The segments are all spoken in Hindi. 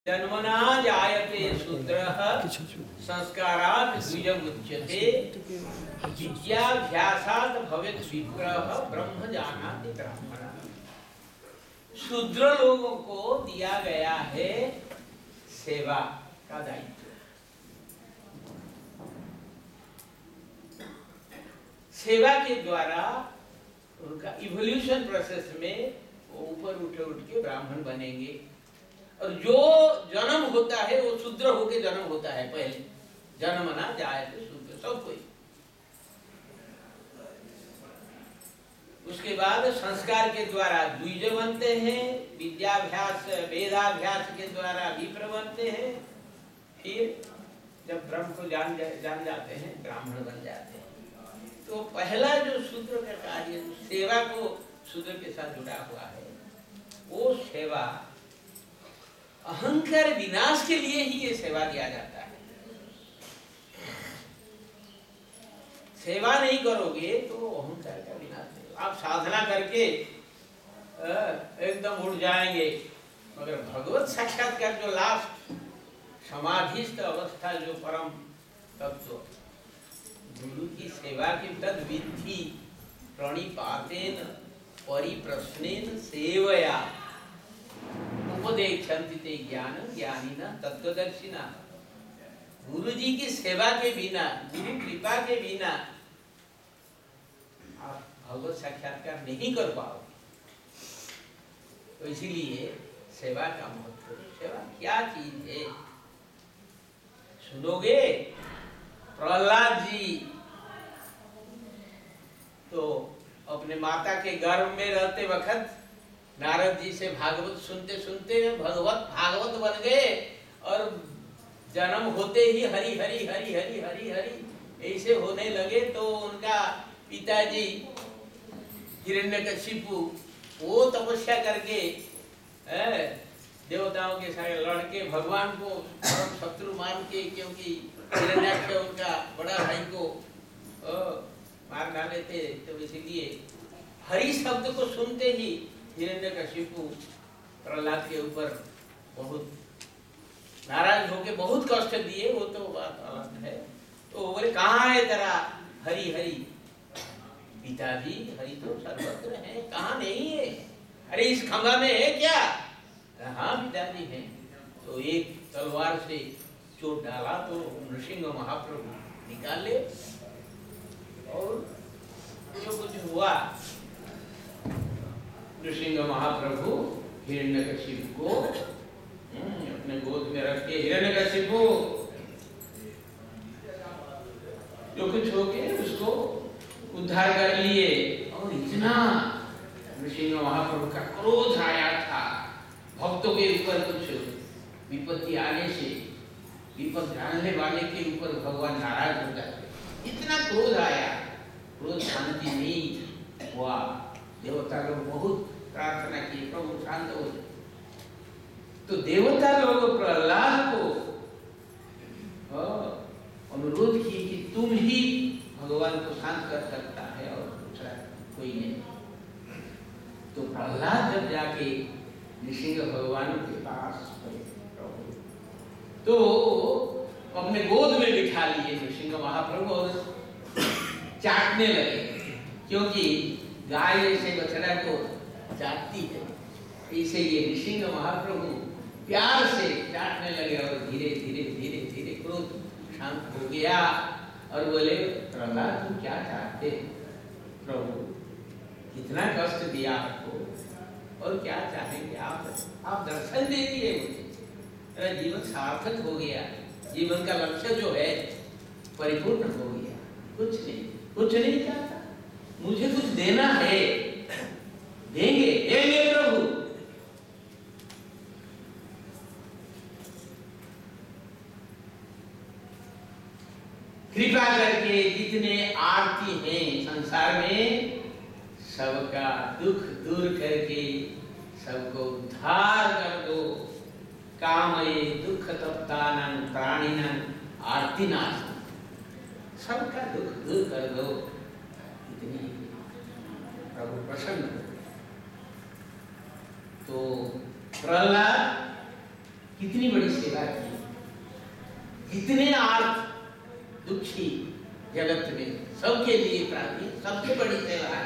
जन्मना जायते शूद्रः संस्कारात् द्विजमुच्यते विद्याभ्यासात् भवेत् विप्रः ब्रह्म जानाति ब्राह्मणः। शूद्र लोगों को दिया गया है सेवा का दायित्व। सेवा के द्वारा उनका इवोल्यूशन प्रोसेस में वो ऊपर उठ के ब्राह्मण बनेंगे। और जो जन्म होता है वो शूद्र होके जन्म होता है। पहले जन्म ना जाए तो शूद्र सब कोई। उसके बाद संस्कार के द्वारा द्विज बनते हैं, विद्याभ्यास वेदाभ्यास के द्वारा विप्र बनते हैं, फिर जब ब्रह्म को जान जाते हैं ब्राह्मण बन जाते हैं। तो पहला जो शूद्र का कार्य सेवा को शूद्र के साथ जुड़ा हुआ है, वो सेवा अहंकार विनाश के लिए ही ये सेवा दिया जाता है। सेवा नहीं करोगे तो अहंकार का विनाश नहीं। आप साधना करके एकदम उठ जाएंगे, मगर भगवत साक्षात्कार जो लास्ट समाधिस्थ अवस्था जो परम तत्व, गुरु की सेवा की तद विधि प्रणिपातेन परिप्रश्नेन सेवया उपदेक्षन्ति ते ज्ञान ज्ञानिना तत्वदर्शिना। गुरु जी की सेवा के बिना, गुरु कृपा के बिना आप भगवत साक्षात्कार नहीं कर पाओगे। तो इसीलिए सेवा का महत्व। सेवा क्या चीज है सुनोगे। प्रहलाद जी तो अपने माता के गर्भ में रहते वक्त नारद जी से भागवत सुनते सुनते भागवत बन गए और जन्म होते ही हरि हरि हरि हरि हरि हरि ऐसे होने लगे। तो उनका पिताजी हिरण्यकशिपु वो तपस्या करके देवताओं के साथ लड़के भगवान को परम शत्रु मान के, क्योंकि हिरण्याक्ष उनका बड़ा भाई को मार डाले थे, तो इसीलिए हरि शब्द को सुनते ही हिरण्यकशिपु प्रहलाद के ऊपर बहुत नाराज होके बहुत कष्ट दिए। वो तो बात अलग है। तो बोले कहाँ है तेरा हरि हरि। पिताजी हरि तो सर्वत्र है, कहाँ नहीं है। अरे इस खंभा में है क्या। हाँ पिताजी है। तो एक तलवार से चोट डाला तो नृसिंह महाप्रभु निकाले और जो कुछ हुआ, नृसिंह महाप्रभु हिरण्यकशिपु को अपने गोद में रख के, हिरण्यकशिपु जो कुछ हो के उसको उद्धार कर लिए। और इतना नृसिंह महाप्रभु का क्रोध आया था भक्तों के ऊपर, कुछ विपत्ति आने से विपद डालने वाले के ऊपर भगवान नाराज हो जाते। इतना क्रोध आया, क्रोध शांति नहीं हुआ। देवता लोग बहुत प्रार्थना की प्रभु शांत हो जाए। तो देवता लोग प्रहलाद को अनुरोध किए कि तुम ही भगवान को शांत कर सकता है और दूसरा कोई नहीं। तो प्रहलाद जब जाके नृसिंह भगवान के पास प्रभु तो अपने गोद में बिठा लिए नृसिंह महाप्रभु और चाटने लगे, क्योंकि गाय जैसे बछड़ा को चाटती है, ऐसे ये नृसिंह महाप्रभु प्यार से चाटने लगे। और धीरे धीरे धीरे धीरे क्रोध शांत हो गया और बोले प्रहलाद तुम क्या चाहते प्रभु, कितना कष्ट दिया आपको और क्या चाहेंगे आप दर्शन दे दिए मुझे, मेरा जीवन सार्थक हो गया, जीवन का लक्ष्य जो है परिपूर्ण हो गया। कुछ नहीं चाहता, मुझे कुछ देना है, देंगे प्रभु। कृपा करके जितने आरती हैं संसार में सबका दुख दूर करके सबको उद्धार कर दो। कामये दुख तप्तानं प्राणिनं आर्तिनाशं, सबका दुख दूर कर दो। इतनी प्रभु प्रसन्न। तो प्रहलाद कितनी बड़ी सेवा की, इतने आर्थ दुखी जगत में सबके लिए प्राप्ति सबसे बड़ी सेवा है।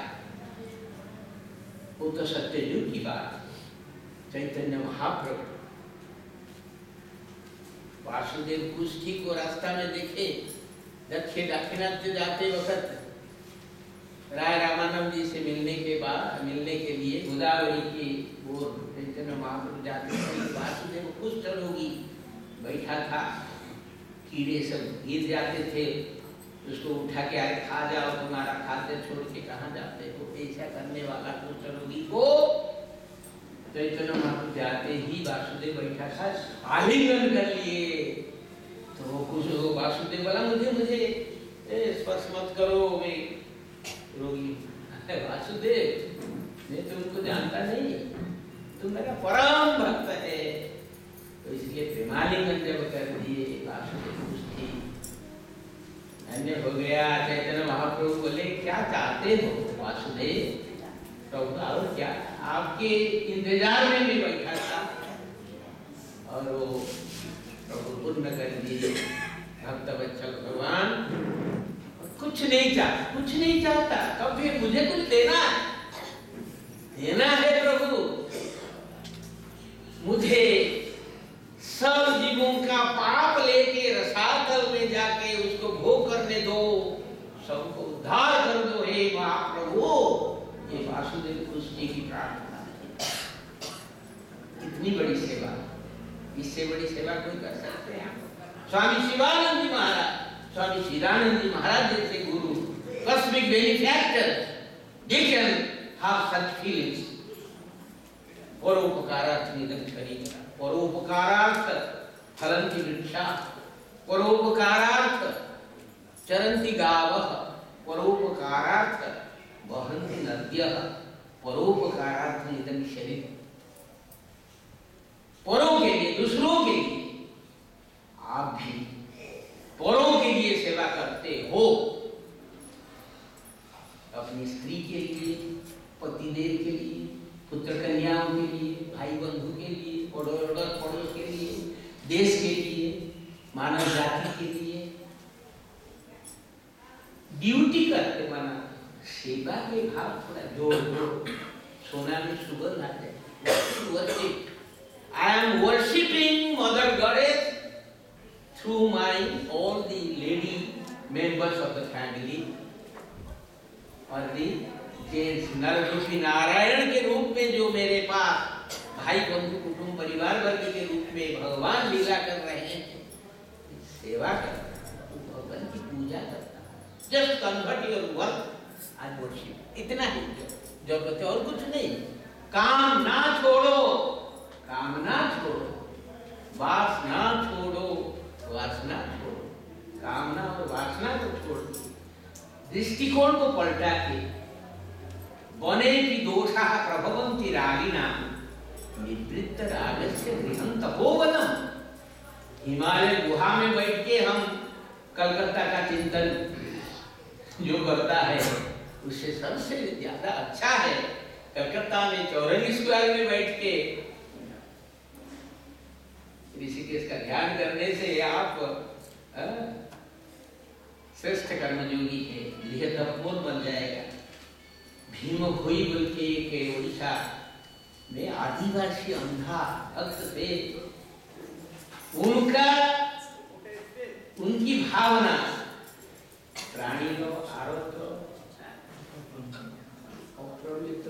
वो तो सत्ययुग की बात। चैतन्य महाप्रभु वासुदेव कुष्ठी को रास्ता में देखे, दाक्षिणात्य जाते वक्त राय रामानंद जी से मिलने के लिए गोदावरी की ओर चैतन्य महाप्रभु जाते थे। वासुदेव कुष्ठ रोगी बैठा था, कीड़े सब गिर जाते थे, उसको उठा के आए, खा जाओ, तुम्हारा खाद्य छोड़ के कहाँ जाते हो। ऐसा करने वाला कुष्ठ रोगी को चैतन्य महाप्रभु जाते ही वासुदेव बैठा था, आलिंगन कर लिए। तो वो खुश हो, वासुदेव बोला मुझे स्पर्श मत करो, मैं रोगी। वासुदेव मैं तुमको जानता नहीं, तुम मेरा परम भक्त है। तो इसलिए प्रेमालिंगन जब कर दिए वासुदेव कुष्ठी धन्य हो गया। चैतन्य महाप्रभु बोले क्या चाहते हो वासुदेव? प्रभु और क्या, आपके इंतजार में भी बैठा था। और वो प्रभु पूर्ण कर दिए। भक्त वत्सल भगवान कुछ नहीं चाहता, कभी मुझे कुछ देना है प्रभु, मुझे सब जीवों का पाप लेके रसातल में जाके उसको भोग करने दो, सबको उद्धार कर दो हे महाप्रभु। ये वासुदेव कुष्ठी की प्रार्थना है। कितनी बड़ी सेवा, इससे बड़ी सेवा कोई कर सकते हैं? स्वामी शिवानंद जी महाराज, स्वामी शिवानंद जी महाराज जैसे गुरु, cosmic benefactor, they can have such feelings. परोपकारार्थ निधन करेगा, परोपकारार्थ फलन्ति वृक्षा, परोपकारार्थ चरन्ति गावः, परोपकारार्थ वहन्ति नद्यः, परोपकारार्थ निधन शरीर। परों के लिए, दूसरों के लिए, आप भी परों के लिए सेवा करते हो। अपनी स्त्री के लिए, पतिदेव के लिए, पुत्र कन्याओं के लिए, भाई बंधु के लिए, पड़ोस के लिए, देश के लिए, मानव जाति के लिए ड्यूटी करते माना। सेवा के भाव थोड़ा जोड़ दो, सोना में सुगंध आ जाए। I am worshipping Mother Goddess through all the lady members of the family और the जेंट्स नररूपी नारायण के रूप में जो मेरे पास भाई बंधु कुटुंब परिवार वर्ग के रूप में भगवान लीला कर रहे हैं, सेवा कर रहा है, भगवान की पूजा करता है। Just convert your work and worship, इतना ही जो कहते और कुछ नहीं। काम ना छोड़ो, कामना छोड़ो, वासना छोड़ो, वासना छोड़ो, कामना और वासना को छोड़ दो। दृष्टिकोण को पलटा के वने की दोषा प्रभवन्ति रागिना निवृत्त रागस्य गृहं तपोवनम। हिमालय गुहा में बैठ के हम कलकत्ता का चिंतन जो करता है उससे सबसे ज्यादा अच्छा है कलकत्ता में 54 स्क्वायर में बैठ के ऋषिकेश का ध्यान करने से आप श्रेष्ठ कर्मयोगी है, यह तपोवन बन जाएगा। भीम भोई बोल के एक उड़ीसा में आदिवासी अंधा भक्त थे, उनकी भावना प्राणीनो आरोत अप्रवृत्त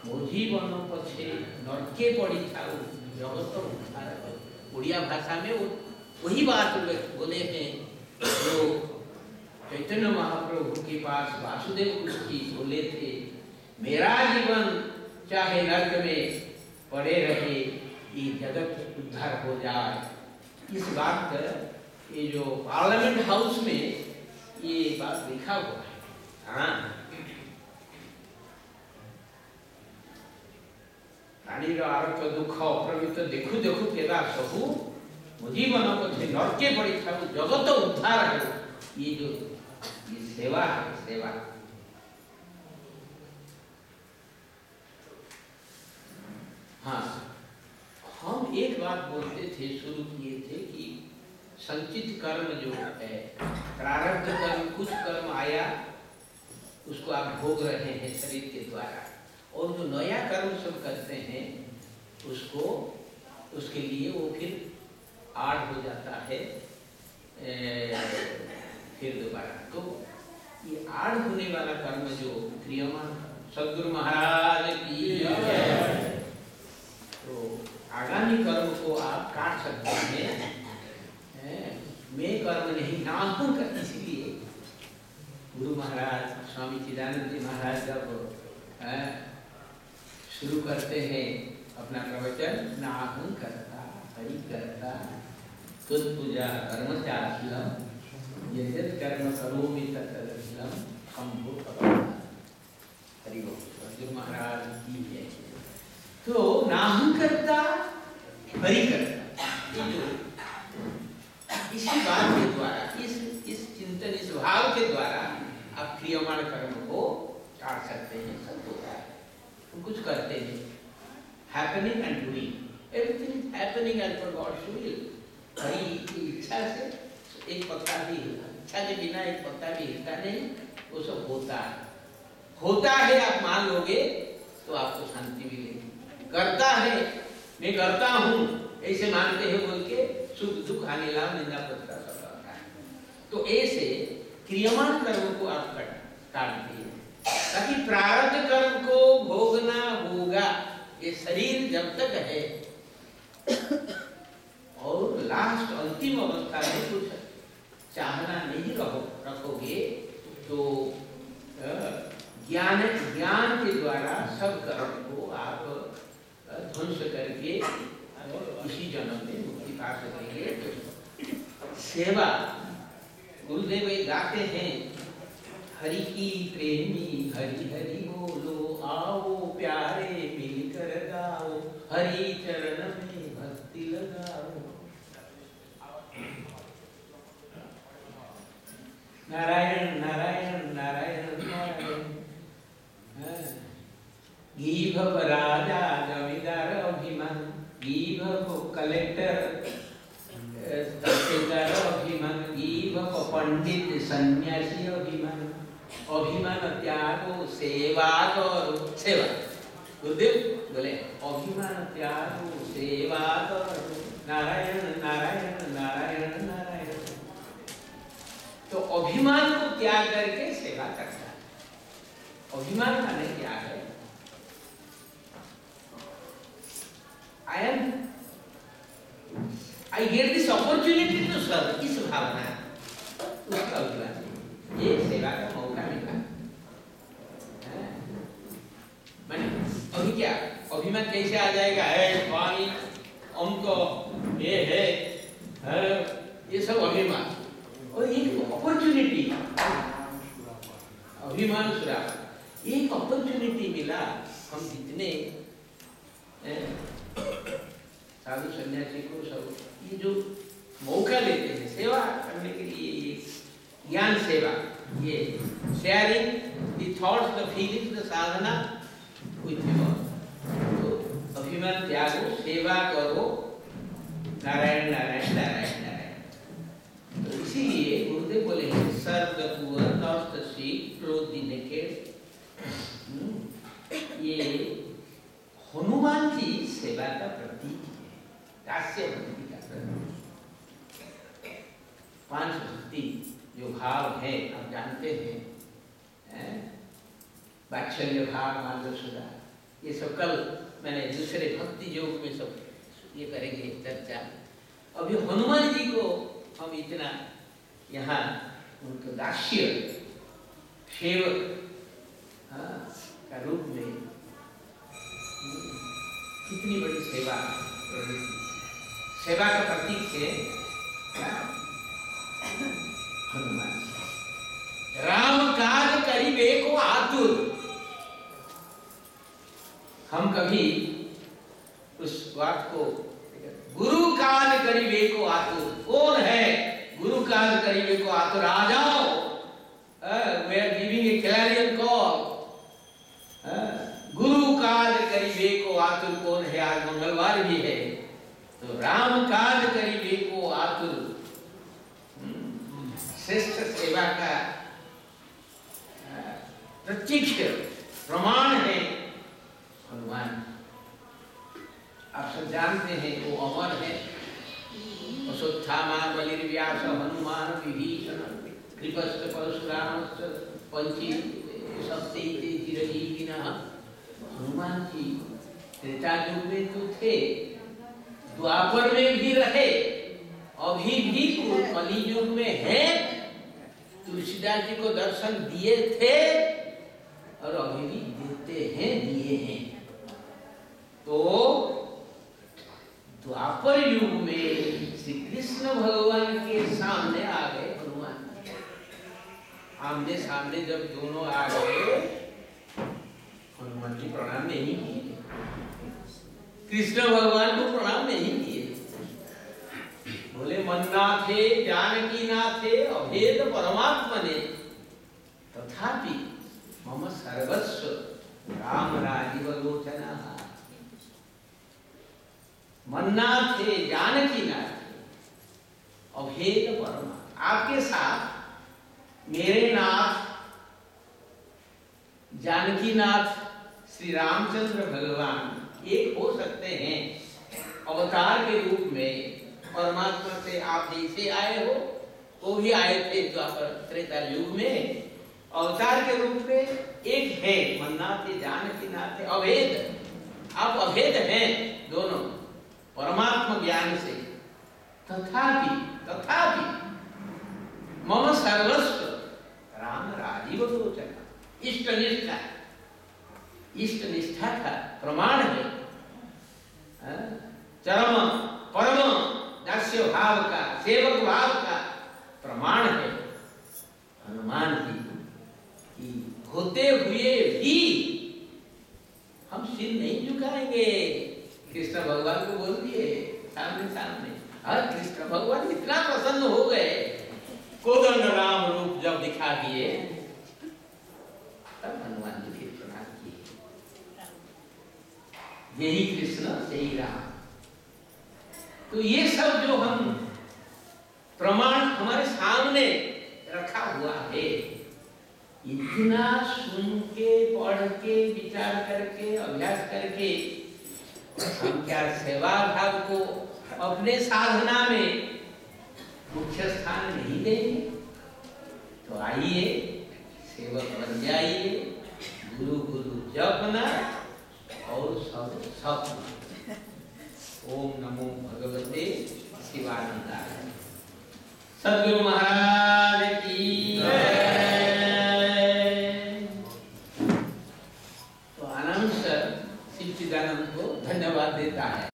मोजीवन पछे नरके पड़ी था जगत उद्धार। उड़िया भाषा में वही बात बोले हैं जो चैतन्य महाप्रभु के पास वासुदेव कुष्ठी बोले थे, मेरा जीवन चाहे नरक में पड़े रहे, ये जगत उद्धार हो जाए। इस बात पर ये जो पार्लियामेंट हाउस में ये बात लिखा हुआ है। हाँ, प्राणी आरोप दुख अप्रवृत्त देखु देखु केदा सबू जीवन पछे नरके पड़ी था जगत उद्धार है। ये जो ये सेवा है, सेवा हाँ, हम एक बात बोलते थे, शुरू किए थे कि संचित कर्म जो है, प्रारब्ध कर्म, कुछ कर्म आया उसको आप भोग रहे हैं शरीर के द्वारा, और जो नया कर्म सब करते हैं उसको, उसके लिए वो फिर आड़ हो जाता है फिर दोबारा। तो ये आड़ होने वाला कर्म जो क्रियमान, सद्गुरु महाराज की जय। तो आगामी कर्म को आप काट सकते हैं, मैं कर्म नहीं ना हूं कर। इसलिए गुरु महाराज स्वामी चिदानंद जी महाराज जब शुरू करते हैं अपना प्रवचन, नाहं करता हरि करता तुद पूजा कर्म त्यागम यद्यत् कर्म करोमि तत्तदखिलम शंभो भगवान। हरि बोल, गुरु महाराज की जय। तो नाहं करता हरि करता, ये जो इसी बात के द्वारा, इस चिंतन, इस भाव के द्वारा आप क्रियमाण कर्म को काट सकते हैं। सब होता है, हम कुछ करते हैं, happening and doing, everything is happening as per God's will. Hari की इच्छा से एक पत्ता भी, इच्छा के बिना एक पत्ता भी हिलता नहीं, वो सब होता है। होता है आप मान लोगे तो आपको शांति मिलेगी। करता है, मैं करता हूँ ऐसे मानते हैं बोल के सुख दुख हानि लाभ निंदा पत्ता सब होता है। तो ऐसे क्रियमाण कर्म को आप काट दिए, ताकि प्रारब्ध कर्म को भोगना होगा। ये शरीर जब तक है और लास्ट अंतिम अवस्था में कुछ चाहना नहीं रखोगे तो ज्ञान के द्वारा सब कर्म को आप ध्वंस करके इसी जन्म में मुक्ति पा सकेंगे। तो सेवा, गुरुदेव गाते हैं, हरि की प्रेमी हरि हरि बोलो, आओ प्यारे मिलकर गाओ, हरि चरण में भक्ति लगाओ। नारायण नारायण नारायण नारायण। गिव राजा जमींदार अभिमान, गिव कलेक्टर तहसीलदार अभिमान, गिव पंडित सन्यासी अभिमान, अभिमान त्यागो सेवा करो। सेवा, गुरुदेव बोले अभिमान त्यागो सेवा करो, नारायण नारायण नारायण नारायण। तो अभिमान को त्याग करके सेवा करता है। अभिमान का नहीं क्या है, I get this opportunity to serve, इस भावना उसका अभिमान, ये सेवा का मौका मिला। मैंने अभी क्या अभिमान कैसे आ जाएगा, है स्वामी हमको ये है, ये सब अभिमान। और एक अपॉर्चुनिटी, अभिमान सुरा, एक अपॉर्चुनिटी मिला। हम जितने साधु सन्यासी को सब ये जो मौका लेते हैं सेवा करने के लिए, ये ज्ञान सेवा, ये sharing the thoughts, the feelings, the Sadhana with him. तो अभिमान त्यागो, सेवा करो, नारायण नारायण नारायण नारायण। तो इसीलिए गुरुदेव बोले serve the poor, not the sick, clothe the naked. ये हनुमान जी सेवा का प्रतीक है, दास्य भक्ति का प्रतीक। पांच भक्ति जो भाव है आप जानते हैं, वात्सल्य भाव, मार्गसुधा, ये सब कल मैंने दूसरे भक्ति योग में सब ये करेंगे चर्चा। अभी हनुमान जी को हम इतना यहाँ उनको दास्य सेवक का रूप में कितनी बड़ी सेवा, सेवा का प्रतीक है हनुमान। राम काज करिबे को आतुर, हम कभी उस बात को, गुरु काज करिबे को आतुर, कौन है गुरु काज करिबे को आतुर, आ जाओ, we are giving a clarion call. गुरु काज करिबे को को आतुर कौन है, आज मंगलवार भी है, तो राम काज करीबे को आतुर श्रेष्ठ सेवा का प्रत्यक्ष प्रमाण है हनुमान। आप सब जानते हैं वो अमर है। अश्वत्थामा बलिर्व्यास हनुमान विभीषण कृपश्च परशुरामश्च पंची सप्तैते चिरजीविनः। हनुमान जी त्रेता युग में तो थे, द्वापर में भी रहे, अभी भी कलियुग में है। तुलसीदास जी को दर्शन दिए थे और अभी भी देते हैं, दिए हैं। तो द्वापर युग में श्री कृष्ण भगवान के सामने आ गए हनुमान। आमने सामने जब दोनों आ गए, हनुमान जी प्रणाम नहीं किए, कृष्ण भगवान को प्रणाम नहीं किए। बोले मन नाथे जानकी नाथे अभेद परमात्मने तथापि मम सर्वस्व राम राजीव लोचना। मन नाथे जानकी नाथे अभेद परमात्मा, आपके साथ मेरे नाथ जानकी नाथ श्री रामचंद्र भगवान एक हो सकते हैं। अवतार के रूप में परमात्मा से आप जैसे आए हो, वो भी आए थे द्वापर त्रेता युग में, अवतार के रूप में एक है। मन्नाथे जानकी नाथे अभेद, आप अभेद हैं दोनों परमात्मा ज्ञान से। तथापि तथापि मम सर्वस्व राम राजीव लोचना, इष्ट निष्ठा, इष्ट निष्ठा का प्रमाण है, चरम परम दास्य भाव का, सेवक भाव का प्रमाण है हनुमान जी कि होते हुए भी हम सिर नहीं झुकाएंगे। कृष्ण भगवान को बोल दिए सामने सामने, और कृष्ण भगवान इतना प्रसन्न हो गए, कोदंड राम रूप जब दिखा दिए, तब हनुमान जी फिर प्रणाम किए। यही कृष्ण सही राम। तो ये सब जो हम प्रमाण हमारे सामने रखा हुआ है, इतना सुन के, पढ़ के, विचार करके, अभ्यास करके हम क्या सेवा भाव को अपने साधना में मुख्य स्थान नहीं देंगे? तो आइए सेवक बन जाइए, गुरु गुरु जपना और सब सपना। ओम नमो भगवते शिवानंदाय। सद्गुरु महाराज की जय। तो आनंद सर शिव चिदानंद को धन्यवाद देता है।